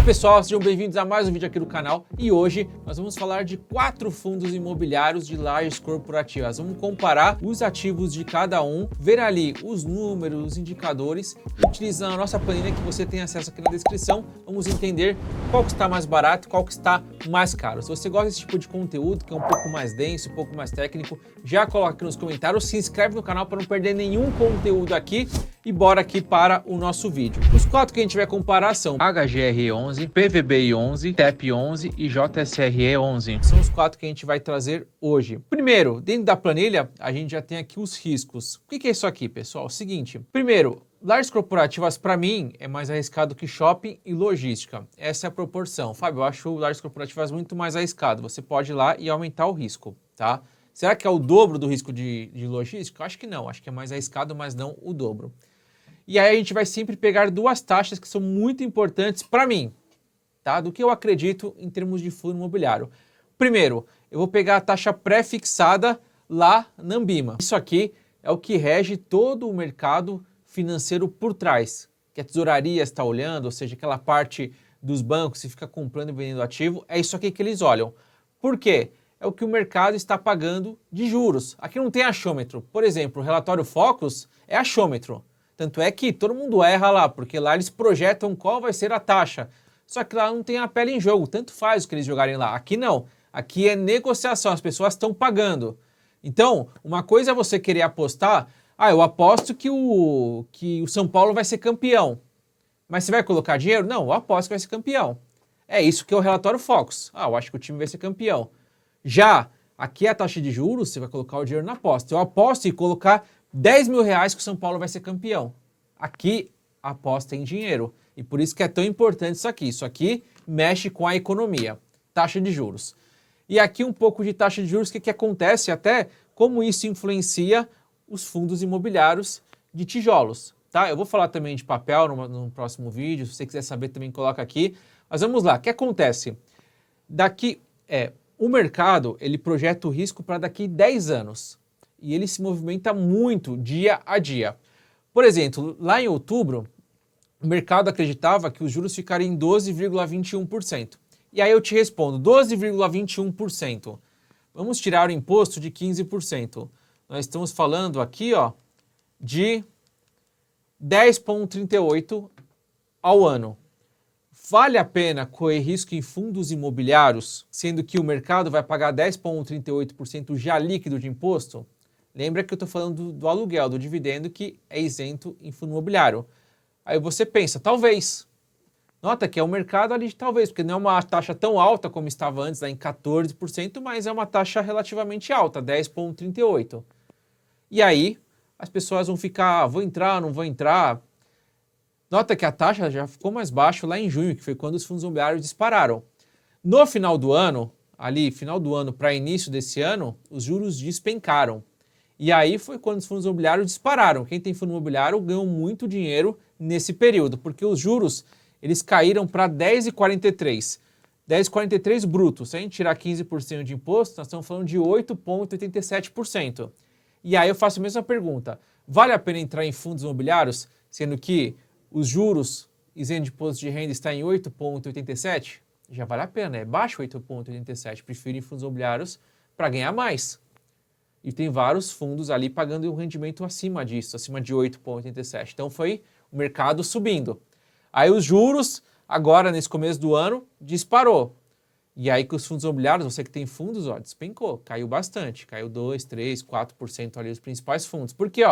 pessoal, sejam bem-vindos a mais um vídeo aqui do canal e hoje nós vamos falar de 4 fundos imobiliários de lajes corporativas. Vamos comparar os ativos de cada um, ver ali os números, os indicadores e utilizando a nossa planilha que você tem acesso aqui na descrição, vamos entender qual que está mais barato e qual que está mais caro. Se você gosta desse tipo de conteúdo que é um pouco mais denso, um pouco mais técnico, já coloca aqui nos comentários, se inscreve no canal para não perder nenhum conteúdo aqui e bora aqui para o nosso vídeo. Os 4 que a gente vai comparar são HGR11, PVBI11, TEP11 e JSRE11. São os 4 que a gente vai trazer hoje. Primeiro, dentro da planilha, a gente já tem aqui os riscos. O que é isso aqui, pessoal? Seguinte, primeiro, lajes corporativas, para mim, é mais arriscado que shopping e logística. Essa é a proporção. Fábio, eu acho lajes corporativas muito mais arriscado. Você pode ir lá e aumentar o risco, tá? Será que é o dobro do risco de logística? Eu acho que não. Acho que é mais arriscado, mas não o dobro. E aí a gente vai sempre pegar 2 taxas que são muito importantes para mim, tá? Do que eu acredito em termos de fundo imobiliário. Primeiro, eu vou pegar a taxa pré-fixada lá na Ambima. Isso aqui é o que rege todo o mercado financeiro por trás, que a tesouraria está olhando, ou seja, aquela parte dos bancos que fica comprando e vendendo ativo, é isso aqui que eles olham. Por quê? É o que o mercado está pagando de juros. Aqui não tem achômetro. Por exemplo, o relatório Focus é achômetro. Tanto é que todo mundo erra lá, porque lá eles projetam qual vai ser a taxa. Só que lá não tem a pele em jogo, tanto faz o que eles jogarem lá. Aqui não, aqui é negociação, as pessoas estão pagando. Então, uma coisa é você querer apostar, eu aposto que o São Paulo vai ser campeão. Mas você vai colocar dinheiro? Não, eu aposto que vai ser campeão. É isso que é o relatório Focus. Eu acho que o time vai ser campeão. Já aqui é a taxa de juros, você vai colocar o dinheiro na aposta. Eu aposto em colocar 10 mil reais que o São Paulo vai ser campeão. Aqui a aposta em dinheiro. E por isso que é tão importante isso aqui. Isso aqui mexe com a economia. Taxa de juros. E aqui um pouco de taxa de juros, o que acontece até, como isso influencia os fundos imobiliários de tijolos. Tá? Eu vou falar também de papel no próximo vídeo. Se você quiser saber também coloca aqui. Mas vamos lá. O que acontece? Daqui o mercado ele projeta o risco para daqui 10 anos. E ele se movimenta muito dia a dia. Por exemplo, lá em outubro, o mercado acreditava que os juros ficariam em 12,21%. E aí eu te respondo, 12,21%. Vamos tirar o imposto de 15%. Nós estamos falando aqui, de 10,38% ao ano. Vale a pena correr risco em fundos imobiliários, sendo que o mercado vai pagar 10,38% já líquido de imposto? Lembra que eu estou falando do aluguel, do dividendo que é isento em fundo imobiliário. Aí você pensa, talvez. Nota que é um mercado ali de talvez, porque não é uma taxa tão alta como estava antes, lá em 14%, mas é uma taxa relativamente alta, 10,38%. E aí as pessoas vão ficar, vou entrar, não vou entrar. Nota que a taxa já ficou mais baixa lá em junho, que foi quando os fundos imobiliários dispararam. No final do ano, ali final do ano para início desse ano, os juros despencaram. E aí foi quando os fundos imobiliários dispararam. Quem tem fundo imobiliário ganhou muito dinheiro nesse período, porque os juros eles caíram para 10,43. 10,43 bruto. Se a gente tirar 15% de imposto, nós estamos falando de 8,87%. E aí eu faço a mesma pergunta. Vale a pena entrar em fundos imobiliários, sendo que os juros isento de imposto de renda está em 8,87? Já vale a pena, é baixo 8,87. Prefiro em fundos imobiliários para ganhar mais. E tem vários fundos ali pagando um rendimento acima disso, acima de 8,87. Então foi o mercado subindo. Aí os juros, agora nesse começo do ano, disparou. E aí que os fundos imobiliários, você que tem fundos, despencou, caiu bastante. Caiu 2%, 3%, 4% ali os principais fundos. Porque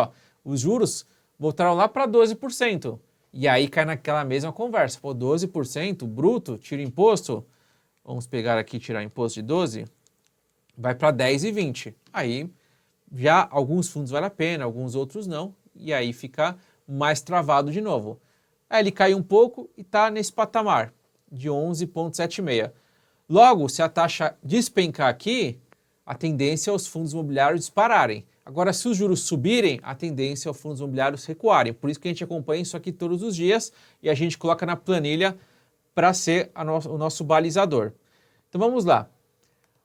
os juros voltaram lá para 12%. E aí cai naquela mesma conversa. 12% bruto, tira imposto. Vamos pegar aqui e tirar imposto de 12%. Vai para 10 e 20. Aí já alguns fundos vale a pena, alguns outros não, e aí fica mais travado de novo. Aí ele cai um pouco e está nesse patamar de 11,76. Logo, se a taxa despencar aqui, a tendência é os fundos imobiliários dispararem. Agora, se os juros subirem, a tendência é os fundos imobiliários recuarem. Por isso que a gente acompanha isso aqui todos os dias e a gente coloca na planilha para ser o nosso balizador. Então vamos lá.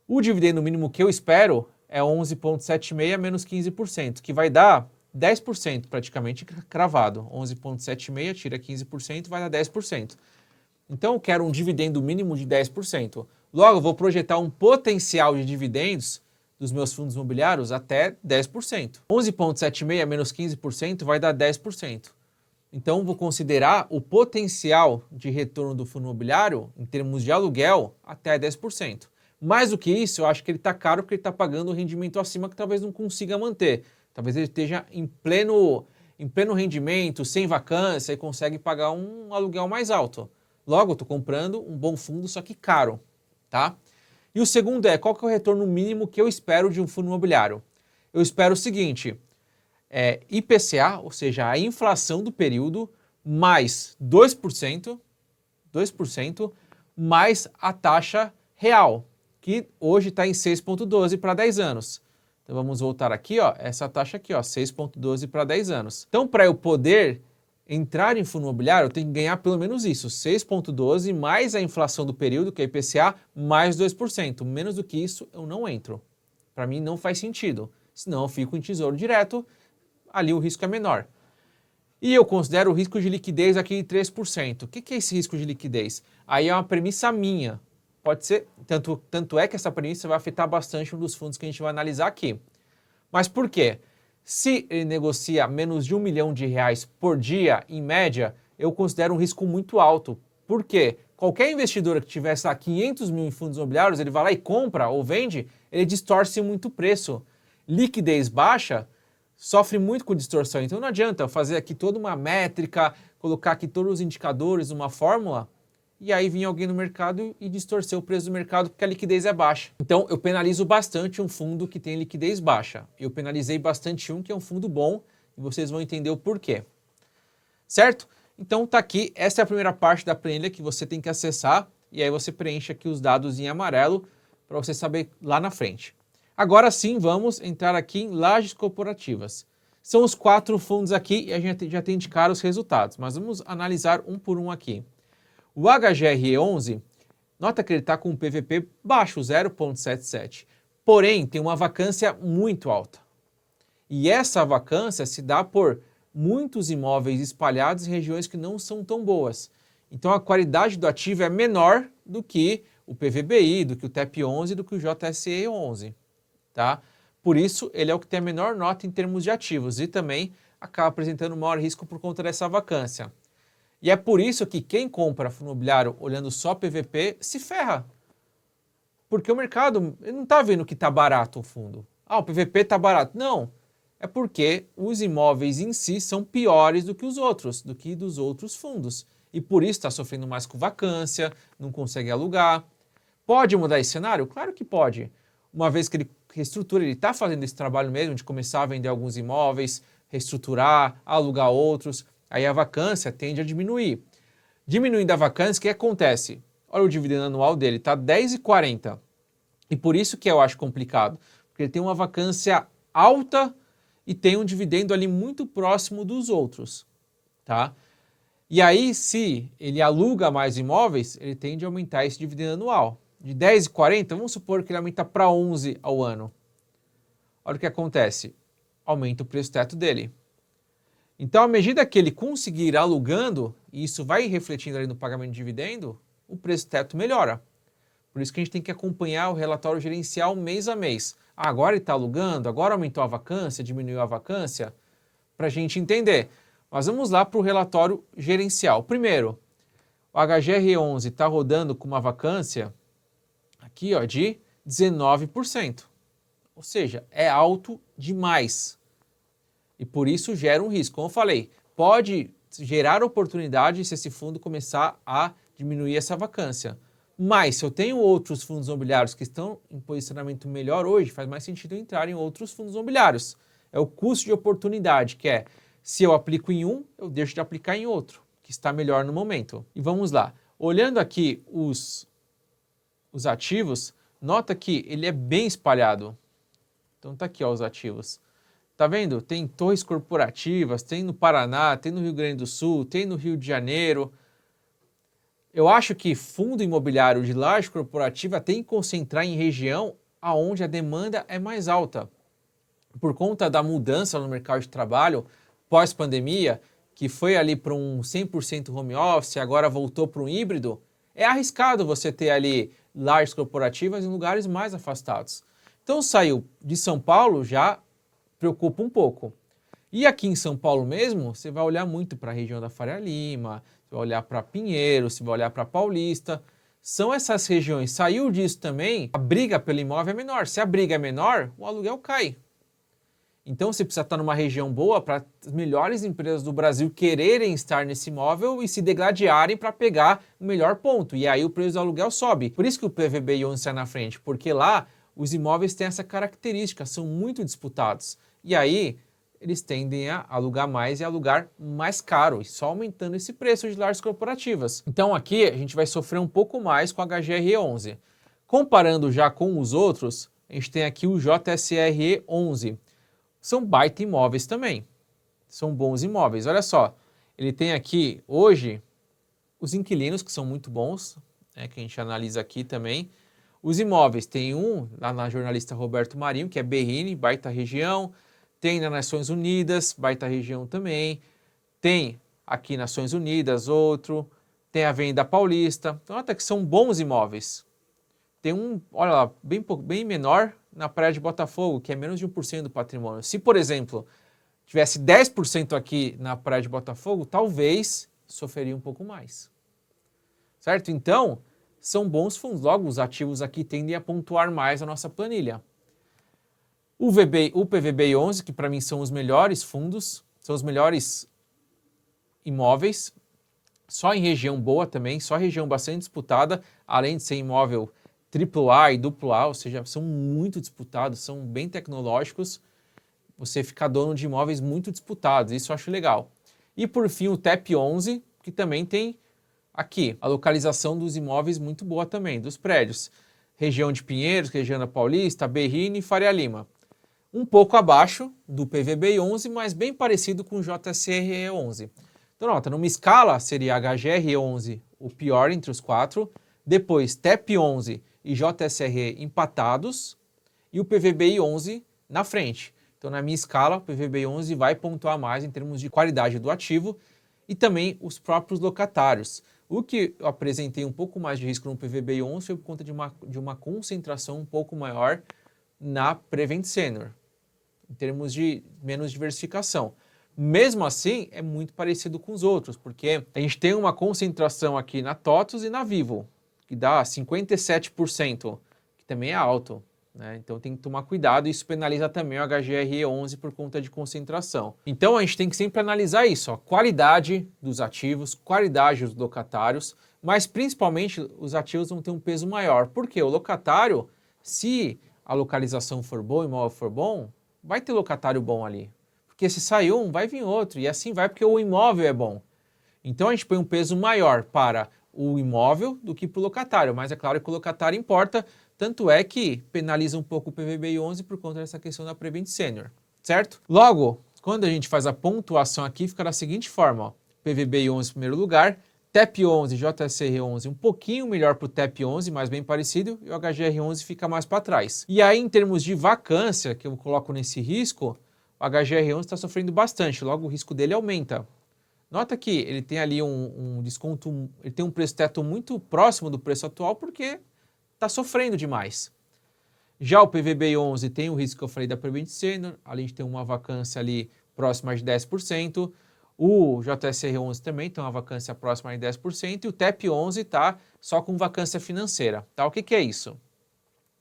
O dividendo mínimo que eu espero é 11,76 menos 15%, que vai dar 10% praticamente cravado. 11,76 tira 15%, vai dar 10%. Então eu quero um dividendo mínimo de 10%. Logo, eu vou projetar um potencial de dividendos dos meus fundos imobiliários até 10%. 11,76 menos 15% vai dar 10%. Então, vou considerar o potencial de retorno do fundo imobiliário, em termos de aluguel, até 10%. Mais do que isso, eu acho que ele está caro porque ele está pagando um rendimento acima que talvez não consiga manter. Talvez ele esteja em pleno rendimento, sem vacância, e consegue pagar um aluguel mais alto. Logo, eu estou comprando um bom fundo, só que caro. Tá? E o segundo é, qual que é o retorno mínimo que eu espero de um fundo imobiliário? Eu espero o seguinte, IPCA, ou seja, a inflação do período, mais 2%, mais a taxa real, que hoje está em 6,12 para 10 anos. Então vamos voltar aqui, ó, essa taxa aqui, ó, 6,12 para 10 anos. Então, para eu poder entrar em fundo imobiliário, eu tenho que ganhar pelo menos isso, 6,12 mais a inflação do período, que é IPCA, mais 2%. Menos do que isso, eu não entro. Para mim não faz sentido. Senão eu fico em tesouro direto, ali o risco é menor. E eu considero o risco de liquidez aqui de 3%. O que é esse risco de liquidez? Aí é uma premissa minha. Pode ser, tanto é que essa premissa vai afetar bastante um dos fundos que a gente vai analisar aqui. Mas por quê? Se ele negocia menos de R$1 milhão por dia, em média, eu considero um risco muito alto. Por quê? Qualquer investidor que tivesse lá 500 mil em fundos imobiliários, ele vai lá e compra ou vende, ele distorce muito o preço. Liquidez baixa sofre muito com distorção. Então não adianta eu fazer aqui toda uma métrica, colocar aqui todos os indicadores numa fórmula, e aí vir alguém no mercado e distorcer o preço do mercado porque a liquidez é baixa. Então eu penalizo bastante um fundo que tem liquidez baixa. Eu penalizei bastante um que é um fundo bom e vocês vão entender o porquê. Certo? Então tá aqui, essa é a primeira parte da planilha que você tem que acessar e aí você preenche aqui os dados em amarelo para você saber lá na frente. Agora sim, vamos entrar aqui em lajes corporativas. São os 4 fundos aqui e a gente já tem de cara os resultados, mas vamos analisar um por um aqui. O HGRE11, nota que ele está com um PVP baixo, 0,77. Porém, tem uma vacância muito alta. E essa vacância se dá por muitos imóveis espalhados em regiões que não são tão boas. Então, a qualidade do ativo é menor do que o PVBI, do que o TEP11, do que o JSE11. Tá? Por isso, ele é o que tem a menor nota em termos de ativos e também acaba apresentando maior risco por conta dessa vacância. E é por isso que quem compra fundo imobiliário olhando só PVP se ferra. Porque o mercado ele não está vendo que está barato o fundo. Ah, o PVP está barato. Não. É porque os imóveis em si são piores do que os outros, do que dos outros fundos. E por isso está sofrendo mais com vacância, não consegue alugar. Pode mudar esse cenário? Claro que pode. Uma vez que ele reestrutura, ele está fazendo esse trabalho mesmo de começar a vender alguns imóveis, reestruturar, alugar outros. Aí a vacância tende a diminuir. Diminuindo a vacância, o que acontece? Olha o dividendo anual dele, está 10,40. E por isso que eu acho complicado, porque ele tem uma vacância alta e tem um dividendo ali muito próximo dos outros. Tá? E aí, se ele aluga mais imóveis, ele tende a aumentar esse dividendo anual. De 10,40, vamos supor que ele aumenta para 11 ao ano. Olha o que acontece, aumenta o preço teto dele. Então, à medida que ele conseguir ir alugando, e isso vai refletindo ali no pagamento de dividendo, o preço teto melhora. Por isso que a gente tem que acompanhar o relatório gerencial mês a mês. Ah, agora ele está alugando, agora aumentou a vacância, diminuiu a vacância, para a gente entender. Mas vamos lá para o relatório gerencial. Primeiro, o HGR11 está rodando com uma vacância aqui, ó, de 19%. Ou seja, é alto demais. E por isso gera um risco. Como eu falei, pode gerar oportunidade se esse fundo começar a diminuir essa vacância. Mas se eu tenho outros fundos imobiliários que estão em posicionamento melhor hoje, faz mais sentido eu entrar em outros fundos imobiliários. É o custo de oportunidade, que é, se eu aplico em um, eu deixo de aplicar em outro, que está melhor no momento. E vamos lá. Olhando aqui os ativos, nota que ele é bem espalhado. Então tá aqui, ó, os ativos. Tá vendo? Tem torres corporativas, tem no Paraná, tem no Rio Grande do Sul, tem no Rio de Janeiro. Eu acho que fundo imobiliário de laje corporativa tem que concentrar em região onde a demanda é mais alta. Por conta da mudança no mercado de trabalho pós-pandemia, que foi ali para um 100% home office, agora voltou para um híbrido, é arriscado você ter ali lajes corporativas em lugares mais afastados. Então saiu de São Paulo, já preocupa um pouco. E aqui em São Paulo mesmo, você vai olhar muito para a região da Faria Lima, você vai olhar para Pinheiros, você vai olhar para Paulista. São essas regiões. Saiu disso também, a briga pelo imóvel é menor. Se a briga é menor, o aluguel cai. Então você precisa estar numa região boa para as melhores empresas do Brasil quererem estar nesse imóvel e se degladiarem para pegar o melhor ponto. E aí o preço do aluguel sobe. Por isso que o PVBI 11 está na frente, porque lá os imóveis têm essa característica, são muito disputados. E aí eles tendem a alugar mais e alugar mais caro, e só aumentando esse preço de lajes corporativas. Então aqui a gente vai sofrer um pouco mais com a HGRE 11. Comparando já com os outros, a gente tem aqui o JSRE 11. São baita imóveis também. São bons imóveis. Olha só, ele tem aqui hoje os inquilinos que são muito bons, né, que a gente analisa aqui também. Os imóveis, tem um lá na jornalista Roberto Marinho, que é Berrini, baita região. Tem na Nações Unidas, baita região também. Tem aqui Nações Unidas, outro. Tem a Avenida Paulista. Então, até que são bons imóveis. Tem um, olha lá, bem menor na Praia de Botafogo, que é menos de 1% do patrimônio. Se, por exemplo, tivesse 10% aqui na Praia de Botafogo, talvez sofreria um pouco mais. Certo? Então, são bons fundos. Logo, os ativos aqui tendem a pontuar mais a nossa planilha. O PVBI 11, que para mim são os melhores fundos, são os melhores imóveis, só em região boa também, só região bastante disputada, além de ser imóvel AAA e AA, ou seja, são muito disputados, são bem tecnológicos, você fica dono de imóveis muito disputados, isso eu acho legal. E por fim o TEP 11, que também tem aqui a localização dos imóveis muito boa também, dos prédios. Região de Pinheiros, região da Paulista, Berrini e Faria Lima. Um pouco abaixo do PVBI 11, mas bem parecido com o JSRE 11. Então, nota, numa escala seria HGRE 11 o pior entre os quatro, depois TEP 11 e JSRE empatados e o PVBI 11 na frente. Então, na minha escala, o PVBI 11 vai pontuar mais em termos de qualidade do ativo e também os próprios locatários. O que eu apresentei um pouco mais de risco no PVBI 11 foi por conta de uma concentração um pouco maior na Prevent Senior, em termos de menos diversificação. Mesmo assim, é muito parecido com os outros, porque a gente tem uma concentração aqui na TOTVS e na Vivo, que dá 57%, que também é alto, né? Então tem que tomar cuidado, e isso penaliza também o HGRE 11 por conta de concentração. Então a gente tem que sempre analisar isso, a qualidade dos ativos, qualidade dos locatários, mas principalmente os ativos vão ter um peso maior, porque o locatário, se a localização for boa, o imóvel for bom, vai ter locatário bom ali. Porque se sair um, vai vir outro, e assim vai porque o imóvel é bom. Então a gente põe um peso maior para o imóvel do que para o locatário, mas é claro que o locatário importa, tanto é que penaliza um pouco o PVBI 11 por conta dessa questão da Prevent Senior, certo? Logo, quando a gente faz a pontuação aqui, fica da seguinte forma, ó, PVBI 11 em primeiro lugar, TEP 11 e JSR 11 um pouquinho melhor para o TEP 11, mas bem parecido, e o HGR 11 fica mais para trás. E aí, em termos de vacância, que eu coloco nesse risco, o HGR 11 está sofrendo bastante, logo o risco dele aumenta. Nota que ele tem ali um desconto, ele tem um preço teto muito próximo do preço atual porque está sofrendo demais. Já o PVBI 11 tem o risco que eu falei da Prevent Senior, além de ter uma vacância ali próxima de 10%. O JSR 11 também tem uma vacância próxima de 10% e o TEP 11 está só com vacância financeira. Tá? O que é isso?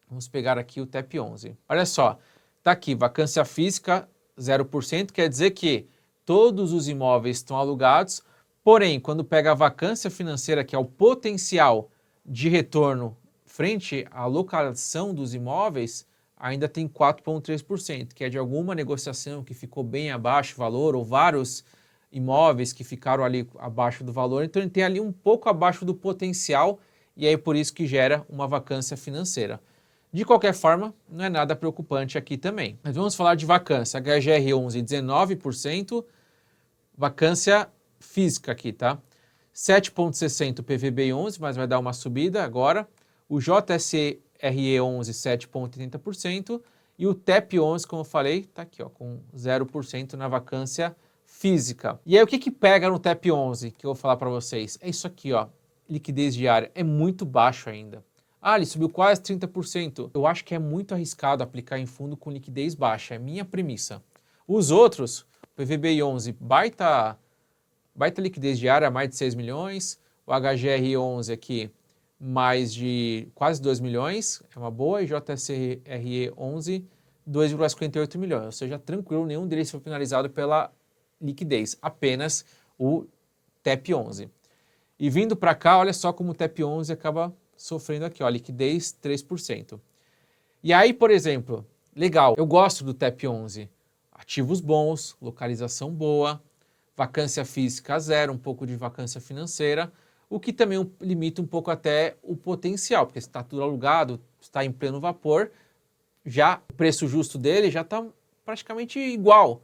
Vamos pegar aqui o TEP 11. Olha só, está aqui vacância física 0%, quer dizer que todos os imóveis estão alugados, porém, quando pega a vacância financeira, que é o potencial de retorno frente à locação dos imóveis, ainda tem 4,3%, que é de alguma negociação que ficou bem abaixo do valor, ou vários imóveis que ficaram ali abaixo do valor, então ele tem ali um pouco abaixo do potencial, e aí por isso que gera uma vacância financeira. De qualquer forma, não é nada preocupante aqui também. Mas vamos falar de vacância. HGR 11, 19%, vacância física aqui, tá? 7,60% PVBI 11, mas vai dar uma subida agora. O JSRE 11, 7,80%. E o TEP 11, como eu falei, tá aqui, ó, com 0% na vacância física. E aí o que que pega no TEP 11 que eu vou falar para vocês? É isso aqui, ó, liquidez diária, é muito baixo ainda. Ah, ele subiu quase 30%. Eu acho que é muito arriscado aplicar em fundo com liquidez baixa, é minha premissa. Os outros, PVBI 11, baita liquidez diária, mais de 6 milhões, o HGR 11 aqui, mais de quase 2 milhões, é uma boa, e JSRE 11, 2,58 milhões, ou seja, tranquilo, nenhum deles foi finalizado pela liquidez, apenas o TEP 11. E vindo para cá, olha só como o TEP 11 acaba sofrendo aqui, ó, liquidez 3%. E aí, por exemplo, legal, eu gosto do TEP 11, ativos bons, localização boa, vacância física zero, um pouco de vacância financeira, o que também limita um pouco até o potencial, porque se está tudo alugado, está em pleno vapor, já o preço justo dele já está praticamente igual,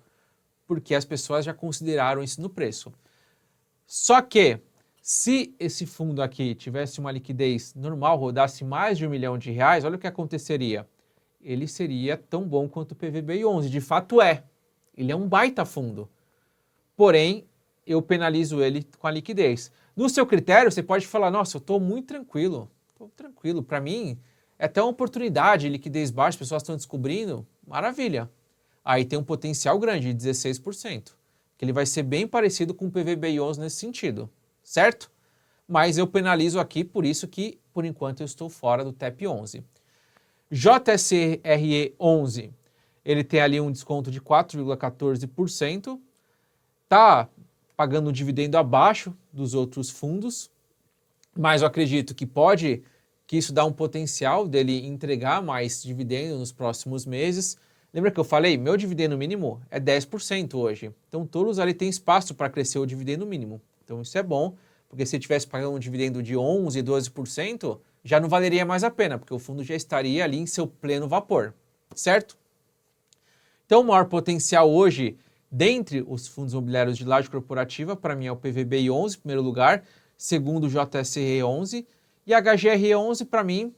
porque as pessoas já consideraram isso no preço. Só que, se esse fundo aqui tivesse uma liquidez normal, rodasse mais de R$1 milhão, olha o que aconteceria. Ele seria tão bom quanto o PVBI 11, de fato é. Ele é um baita fundo. Porém, eu penalizo ele com a liquidez. No seu critério, você pode falar, nossa, eu estou muito tranquilo. Estou tranquilo. Para mim, é até uma oportunidade, liquidez baixa, as pessoas estão descobrindo. Maravilha. Aí tem um potencial grande, de 16%. Que ele vai ser bem parecido com o PVBI 11 nesse sentido. Certo? Mas eu penalizo aqui, por isso que, por enquanto, eu estou fora do TEP 11. JSRE 11, ele tem ali um desconto de 4,14%. Está pagando um dividendo abaixo dos outros fundos, mas eu acredito que isso dá um potencial dele entregar mais dividendo nos próximos meses. Lembra que eu falei? Meu dividendo mínimo é 10% hoje. Então todos ali têm espaço para crescer o dividendo mínimo. Então isso é bom, porque se estivesse pagando um dividendo de 11%, 12%, já não valeria mais a pena, porque o fundo já estaria ali em seu pleno vapor, certo? Então o maior potencial hoje, dentre os fundos imobiliários de laje corporativa, para mim é o PVBI 11, em primeiro lugar, segundo o JSRE 11, e a HGRE 11, para mim,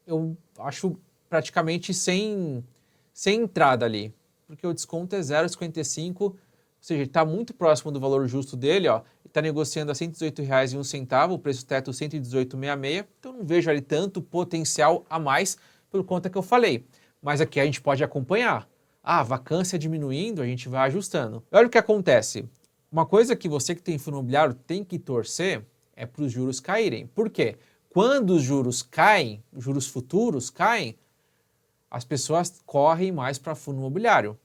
eu acho praticamente sem entrada ali, porque o desconto é 0,55, ou seja, ele está muito próximo do valor justo dele, ó, está negociando a R$ 118,01, o preço teto R$ 118,66, então não vejo ali tanto potencial a mais, por conta que eu falei. Mas aqui a gente pode acompanhar. Ah, vacância diminuindo, a gente vai ajustando. Olha o que acontece. Uma coisa que você que tem fundo imobiliário tem que torcer é para os juros caírem. Por quê? Quando os juros caem, os juros futuros caem, as pessoas correm mais para fundo imobiliário.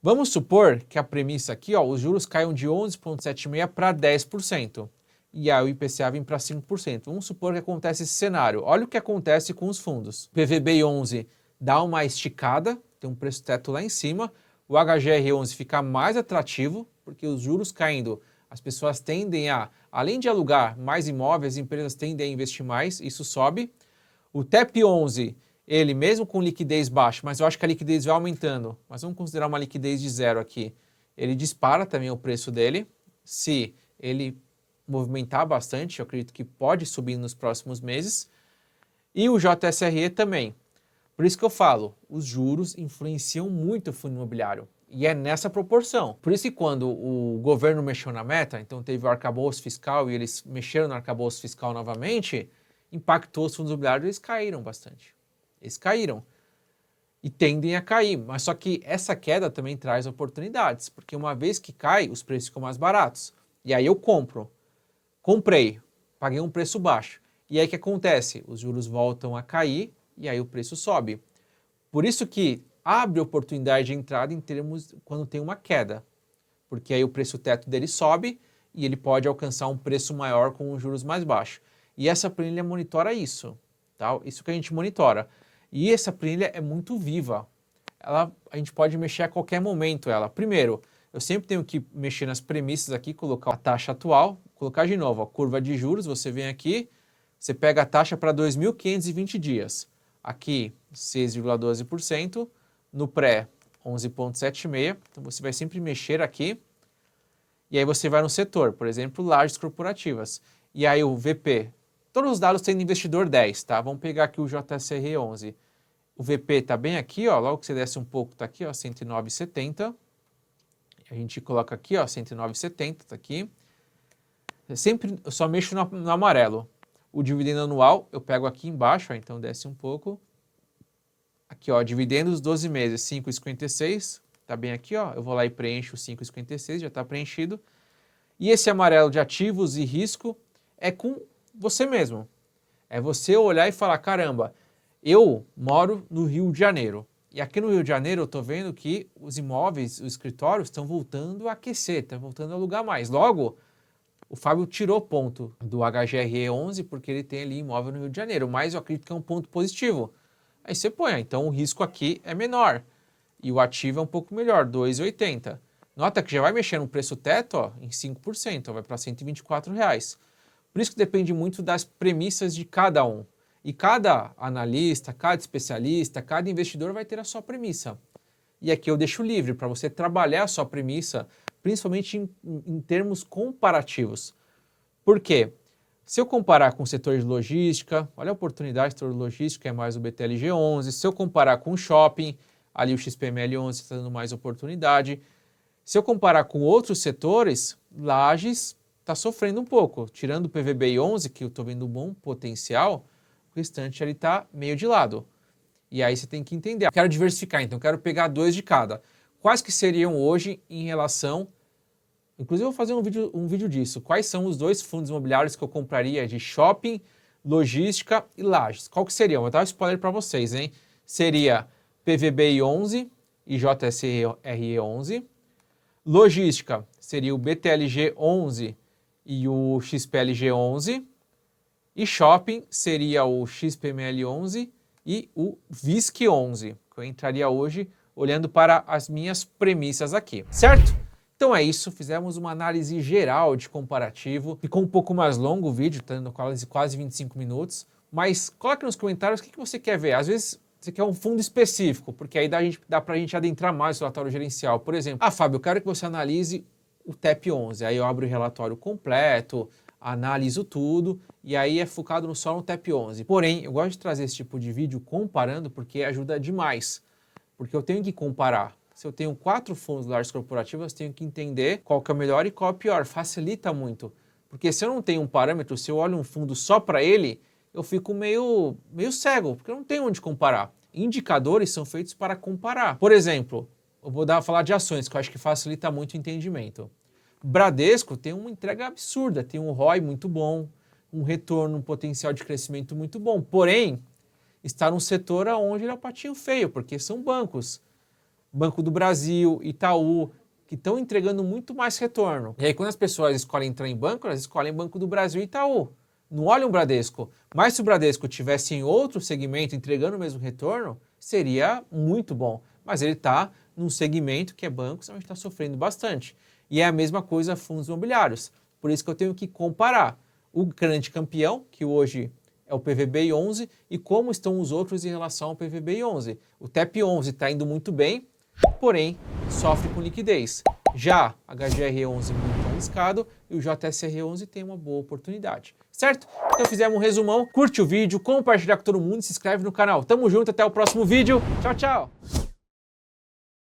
Vamos supor que a premissa aqui, ó, os juros caiam de 11,76% para 10%. E aí o IPCA vem para 5%. Vamos supor que acontece esse cenário. Olha o que acontece com os fundos. PVBI 11 dá uma esticada, tem um preço teto lá em cima. O HGR 11 fica mais atrativo, porque os juros caindo, as pessoas tendem a, além de alugar mais imóveis, as empresas tendem a investir mais, isso sobe. O TEP 11, ele mesmo com liquidez baixa, mas eu acho que a liquidez vai aumentando, mas vamos considerar uma liquidez de zero aqui, ele dispara também o preço dele, se ele movimentar bastante, eu acredito que pode subir nos próximos meses, e o JSRE também. Por isso que eu falo, os juros influenciam muito o fundo imobiliário, e é nessa proporção. Por isso que quando o governo mexeu na meta, então teve o arcabouço fiscal e eles mexeram no arcabouço fiscal novamente, impactou os fundos imobiliários, eles caíram bastante. Eles caíram e tendem a cair, mas só que essa queda também traz oportunidades, porque uma vez que cai, os preços ficam mais baratos. E aí eu comprei, paguei um preço baixo. E aí o que acontece? Os juros voltam a cair e aí o preço sobe. Por isso que abre oportunidade de entrada em termos quando tem uma queda, porque aí o preço teto dele sobe e ele pode alcançar um preço maior com os juros mais baixos. E essa planilha monitora isso, tá? Isso que a gente monitora. E essa planilha é muito viva. A gente pode mexer a qualquer momento ela. Primeiro, eu sempre tenho que mexer nas premissas aqui, colocar a taxa atual, colocar de novo a curva de juros, você vem aqui, você pega a taxa para 2.520 dias. Aqui, 6,12%, no pré, 11,76%. Então você vai sempre mexer aqui. E aí você vai no setor, por exemplo, lajes corporativas. E aí o VP, todos os dados têm investidor 10, tá? Vamos pegar aqui o JSRE 11. O VP está bem aqui, ó, logo que você desce um pouco, está aqui, ó, 109,70. A gente coloca aqui, ó, 109,70, tá aqui. Eu só mexo no amarelo. O dividendo anual eu pego aqui embaixo, ó, então desce um pouco. Aqui, ó, dividendos 12 meses, 5,56. Tá bem aqui, ó. Eu vou lá e preencho o 5,56, já tá preenchido. E esse amarelo de ativos e risco é com você mesmo. É você olhar e falar, caramba, eu moro no Rio de Janeiro. E aqui no Rio de Janeiro eu tô vendo que os imóveis, os escritórios estão voltando a aquecer, estão voltando a alugar mais. Logo, o Fábio tirou ponto do HGRE 11 porque ele tem ali imóvel no Rio de Janeiro, mas eu acredito que é um ponto positivo. Aí você põe, então o risco aqui é menor e o ativo é um pouco melhor, 2,80. Nota que já vai mexer no preço teto, ó, em 5%, ó, vai para R$ 124. Por isso que depende muito das premissas de cada um. E cada analista, cada especialista, cada investidor vai ter a sua premissa. E aqui eu deixo livre para você trabalhar a sua premissa, principalmente em termos comparativos. Por quê? Se eu comparar com o setor de logística, olha a oportunidade, setor de logística é mais o BTLG 11. Se eu comparar com o shopping, ali o XPML 11 está dando mais oportunidade. Se eu comparar com outros setores, Lages está sofrendo um pouco. Tirando o PVBI 11, que eu estou vendo um bom potencial, o restante ali está meio de lado. E aí você tem que entender. Eu quero diversificar, então eu quero pegar 2 de cada. Quais que seriam hoje em relação... Inclusive eu vou fazer um vídeo disso. Quais são os 2 fundos imobiliários que eu compraria de shopping, logística e lajes? Qual que seriam? Vou dar um spoiler para vocês, hein? Seria PVBI 11 e JSRE 11. Logística seria o BTLG 11 e o XPLG 11. E shopping seria o XPML 11 e o VISC 11, que eu entraria hoje olhando para as minhas premissas aqui, certo? Então é isso, fizemos uma análise geral de comparativo. Ficou um pouco mais longo o vídeo, tendo quase 25 minutos, mas coloque nos comentários o que você quer ver. Às vezes você quer um fundo específico, porque aí dá pra gente adentrar mais o relatório gerencial. Por exemplo, Fábio, eu quero que você analise o TEP 11. Aí eu abro o relatório completo, analiso tudo e aí é focado só no TEP 11. Porém, eu gosto de trazer esse tipo de vídeo comparando porque ajuda demais. Porque eu tenho que comparar. Se eu tenho 4 fundos lajes corporativos, eu tenho que entender qual que é o melhor e qual é o pior. Facilita muito. Porque se eu não tenho um parâmetro, se eu olho um fundo só para ele, eu fico meio cego, porque eu não tenho onde comparar. Indicadores são feitos para comparar. Por exemplo, eu vou falar de ações, que eu acho que facilita muito o entendimento. Bradesco tem uma entrega absurda, tem um ROI muito bom, um retorno, um potencial de crescimento muito bom. Porém, está num setor onde ele é um patinho feio, porque são bancos. Banco do Brasil, Itaú, que estão entregando muito mais retorno. E aí quando as pessoas escolhem entrar em banco, elas escolhem Banco do Brasil e Itaú. Não olham o Bradesco. Mas se o Bradesco tivesse em outro segmento entregando o mesmo retorno, seria muito bom. Mas ele está num segmento que é bancos, onde está sofrendo bastante. E é a mesma coisa fundos imobiliários. Por isso que eu tenho que comparar o grande campeão, que hoje é o PVBI 11, e como estão os outros em relação ao PVBI 11. O TEP 11 está indo muito bem, porém sofre com liquidez. Já a HGR 11 muito arriscado e o JSR 11 tem uma boa oportunidade, certo? Então fizemos um resumão, curte o vídeo, compartilha com todo mundo e se inscreve no canal. Tamo junto, até o próximo vídeo. Tchau, tchau!